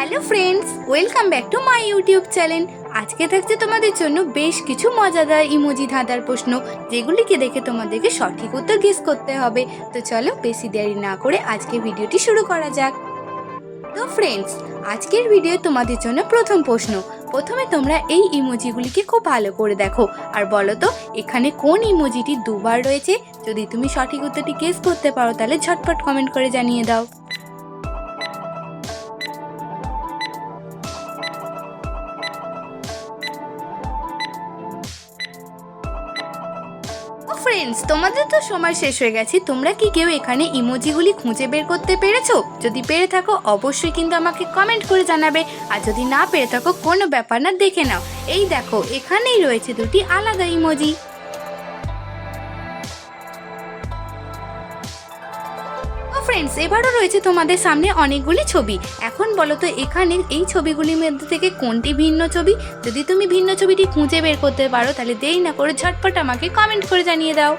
Hello friends, welcome back to my YouTube channel. আজকে থাকছে তোমাদের জন্য বেশ কিছু মজাদার ইমোজি ধাঁধার প্রশ্ন, যেগুলিকে দেখে তোমাদেরকে সঠিক উত্তর গেস করতে হবে। তো চলো বেশি দেরি না করে আজকে ভিডিওটি শুরু করা যাক। তো ফ্রেন্ডস, আজকের ভিডিও তোমাদের জন্য প্রথম প্রশ্ন। প্রথমে তোমরা এই ইমোজিগুলিকে খুব ভালো করে দেখো আর বলো তো এখানে কোন ইমোজিটি দুবার রয়েছে। যদি তুমি সঠিক উত্তরটি গেস করতে পারো তাহলে ঝটপট কমেন্ট করে জানিয়ে দাও। ফ্রেন্ডস, তোমাদের তো সময় শেষ হয়ে গেছে। তোমরা কি কেউ এখানে ইমোজিগুলি খুঁজে বের করতে পেরেছো? যদি পেরে থাকো অবশ্যই কিন্তু আমাকে কমেন্ট করে জানাবে। আর যদি না পেরে থাকো কোনো ব্যাপার না, দেখে নাও। এই দেখো, এখানেই রয়েছে দুটি আলাদা ইমোজি। ফ্রেন্ডস, এবারও রয়েছে তোমাদের সামনে অনেকগুলি ছবি। এখন বলো তো এখানে এই ছবিগুলির মধ্যে থেকে কোনটি ভিন্ন ছবি? যদি তুমি ভিন্ন ছবিটি খুঁজে বের করতে পারো তাহলে দেরি না করে ঝটপট আমাকে কমেন্ট করে জানিয়ে দাও।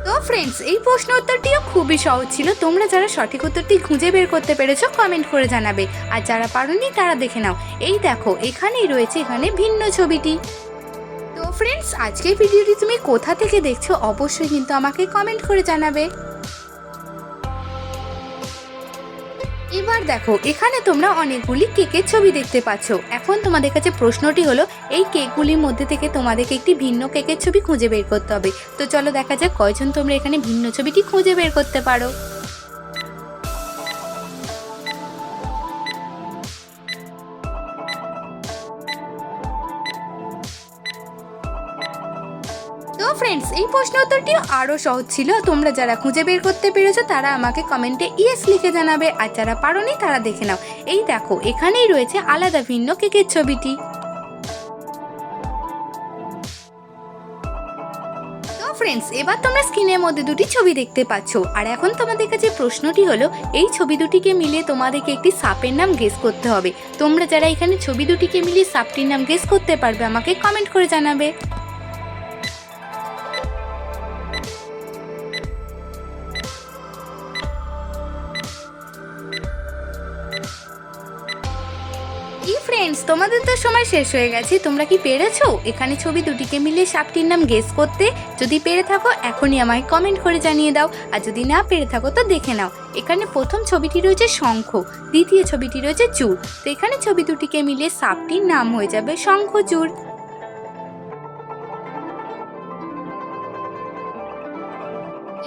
তো ফ্রেন্ডস, এই প্রশ্ন উত্তরটিও খুবই সহজ ছিল। তোমরা যারা সঠিক উত্তরটি খুঁজে বের করতে পেরেছো কমেন্ট করে জানাবে, আর যারা পারোনি তারা দেখে নাও। এই দেখো, এখানেই রয়েছে এখানে ভিন্ন ছবিটি। তো ফ্রেন্ডস, আজকের ভিডিওটি তুমি কোথা থেকে দেখছো অবশ্যই কিন্তু আমাকে কমেন্ট করে জানাবে। এবার দেখো, এখানে তোমরা অনেকগুলি কেকের ছবি দেখতে পাচ্ছ। এখন তোমাদের কাছে প্রশ্নটি হলো, এই কেকগুলির মধ্যে থেকে তোমাদেরকে একটি ভিন্ন কেকের ছবি খুঁজে বের করতে হবে। তো চলো দেখা যাক কয়জন তোমরা এখানে ভিন্ন ছবিটি খুঁজে বের করতে পারো। তো ফ্রেন্ডস, এই প্রশ্ন উত্তরটিও আরও সহজ ছিল। তোমরা যারা খুঁজে বের করতে পেরেছো তারা আমাকে কমেন্টে ইয়েস লিখে জানাবে, আর যারা পারোনি তারা দেখে নাও। এই দেখো, এখানেই রয়েছে আলাদা ভিন্ন কেকের ছবিটি। তো ফ্রেন্ডস, এবার তোমরা স্ক্রিনের মধ্যে দুটি ছবি দেখতে পাচ্ছ। আর এখন তোমাদের কাছে প্রশ্নটি হলো, এই ছবি দুটিকে মিলিয়ে তোমাদেরকে একটি সাপের নাম গেস করতে হবে। তোমরা যারা এখানে ছবি দুটিকে মিলিয়ে সাপটির নাম গেস করতে পারবে আমাকে কমেন্ট করে জানাবে। ফ্রেন্ডস, তোমাদের তো সময় শেষ হয়ে গেছে। তোমরা কি পেরেছো এখানে ছবি দুটিকে মিলিয়ে সাপটির নাম গেস করতে? যদি পেরে থাকো এখনই আমায় কমেন্ট করে জানিয়ে দাও, আর যদি না পেরে থাকো তো দেখে নাও। এখানে প্রথম ছবিটি রয়েছে শঙ্খ, দ্বিতীয় ছবিটি রয়েছে চূড়। তো এখানে ছবি দুটিকে মিলিয়ে সাপটির নাম হয়ে যাবে শঙ্খচূড়।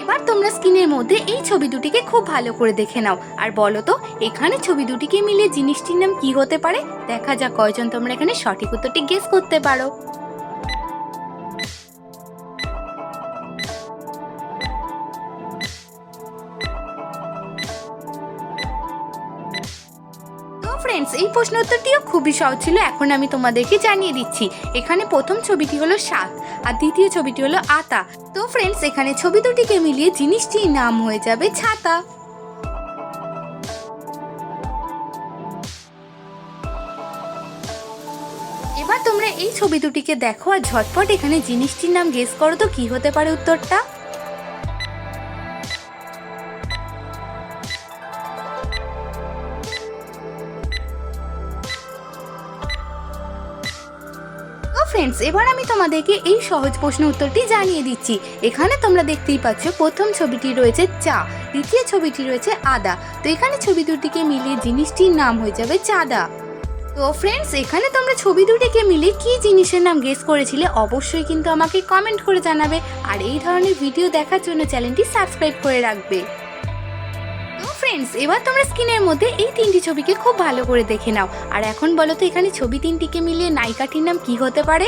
এবার তোমরা স্ক্রিনের মধ্যে এই ছবি দুটিকে খুব ভালো করে দেখে নাও আর বলো তো এখানে ছবি দুটিকে মিলিয়ে জিনিসটির নাম কি হতে পারে। দেখা যাক কয়জন তোমরা এখানে সঠিক উত্তরটি গেস করতে পারো। ফ্রেন্ডস, এই প্রশ্ন উত্তরটিও খুবই সহজ ছিল। এখন আমি তোমাদেরকে জানিয়ে দিচ্ছি। এখানে প্রথম ছবিটি হলো শাক আর দ্বিতীয় ছবিটি হলো আতা। তো ফ্রেন্ডস, এখানে ছবি দুটিকে মিলিয়ে জিনিসটির নাম হয়ে যাবে ছাতা। এবার তোমরা এই ছবি দুটিকে দেখো আর ঝটপট এখানে জিনিসটির নাম গেস করো তো কি হতে পারে উত্তরটা। ফ্রেন্ডস, এবার আমি তোমাদেরকে এই সহজ প্রশ্ন উত্তরটি জানিয়ে দিচ্ছি। এখানে তোমরা দেখতেই পাচ্ছ প্রথম ছবিটি রয়েছে চা, দ্বিতীয় ছবিটি রয়েছে আদা। তো এখানে ছবি দুটিকে মিলিয়ে জিনিসটির নাম হয়ে যাবে চাঁদা। তো ফ্রেন্ডস, এখানে তোমরা ছবি দুটিকে মিলিয়ে কি জিনিসের নাম গেস করেছিলে অবশ্যই কিন্তু আমাকে কমেন্ট করে জানাবে। আর এই ধরনের ভিডিও দেখার জন্য চ্যানেলটি সাবস্ক্রাইব করে রাখবে। তো ফ্রেন্ডস, এবার তোমরা স্ক্রিনের মধ্যে এই তিনটি ছবিকে খুব ভালো করে দেখে নাও আর এখন বলো তো এখানে ছবি তিনটিকে মিলিয়ে নায়িকাটির নাম কি হতে পারে।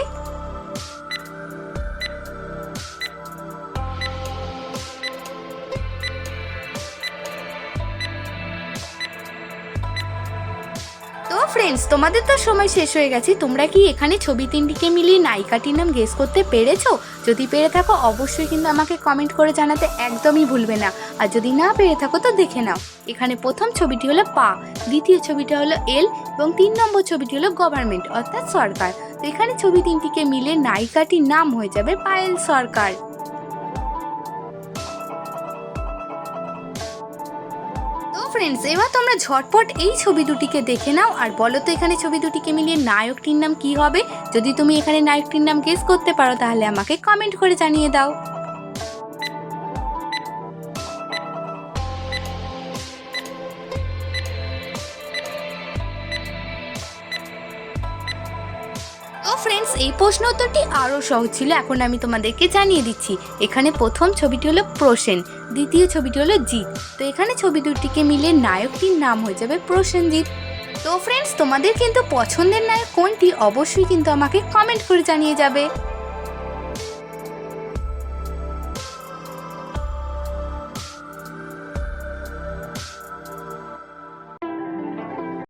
তো ফ্রেন্ডস, ফ্রেন্ডস, তোমাদের তো সময় শেষ হয়ে গেছে। তোমরা কি এখানে ছবি তিনটিকে মিলিয়ে নায়িকাটির নাম গেস করতে পেরেছো? যদি পেরে থাকো অবশ্যই কিন্তু আমাকে কমেন্ট করে জানাতে একদমই ভুলবে না। আর যদি না পেরে থাকো তো দেখে নাও। এখানে প্রথম ছবিটি হলো পা, দ্বিতীয় ছবিটা হলো এল এবং 3 নম্বর ছবিটি হলো গভর্নমেন্ট অর্থাৎ সরকার। তো এখানে ছবি তিনটিকে মিলে নায়িকাটির নাম হয়ে যাবে পায়েল সরকার। তো ফ্রেন্ডস, এবার তোমরা ঝটপট এই ছবি দুটিকে দেখে নাও আর বলো তো এখানে ছবি দুটিকে মিলিয়ে নায়কটির নাম কি হবে। যদি তুমি এখানে নায়কটির নাম গেস করতে পারো তাহলে আমাকে কমেন্ট করে জানিয়ে দাও। তো ফ্রেন্ডস, এই প্রশ্ন উত্তরটি আরও সহজ ছিল। এখন আমি তোমাদেরকে জানিয়ে দিচ্ছি। এখানে প্রথম ছবিটি হলো প্রসেন, দ্বিতীয় ছবিটি হলো জিৎ। তো এখানে ছবি দুটিকে মিলে নায়কটির নাম হয়ে যাবে প্রসেনজিৎ। তো ফ্রেন্ডস, তোমাদের কিন্তু পছন্দের নায়ক কোনটি অবশ্যই কিন্তু আমাকে কমেন্ট করে জানিয়ে যাবে।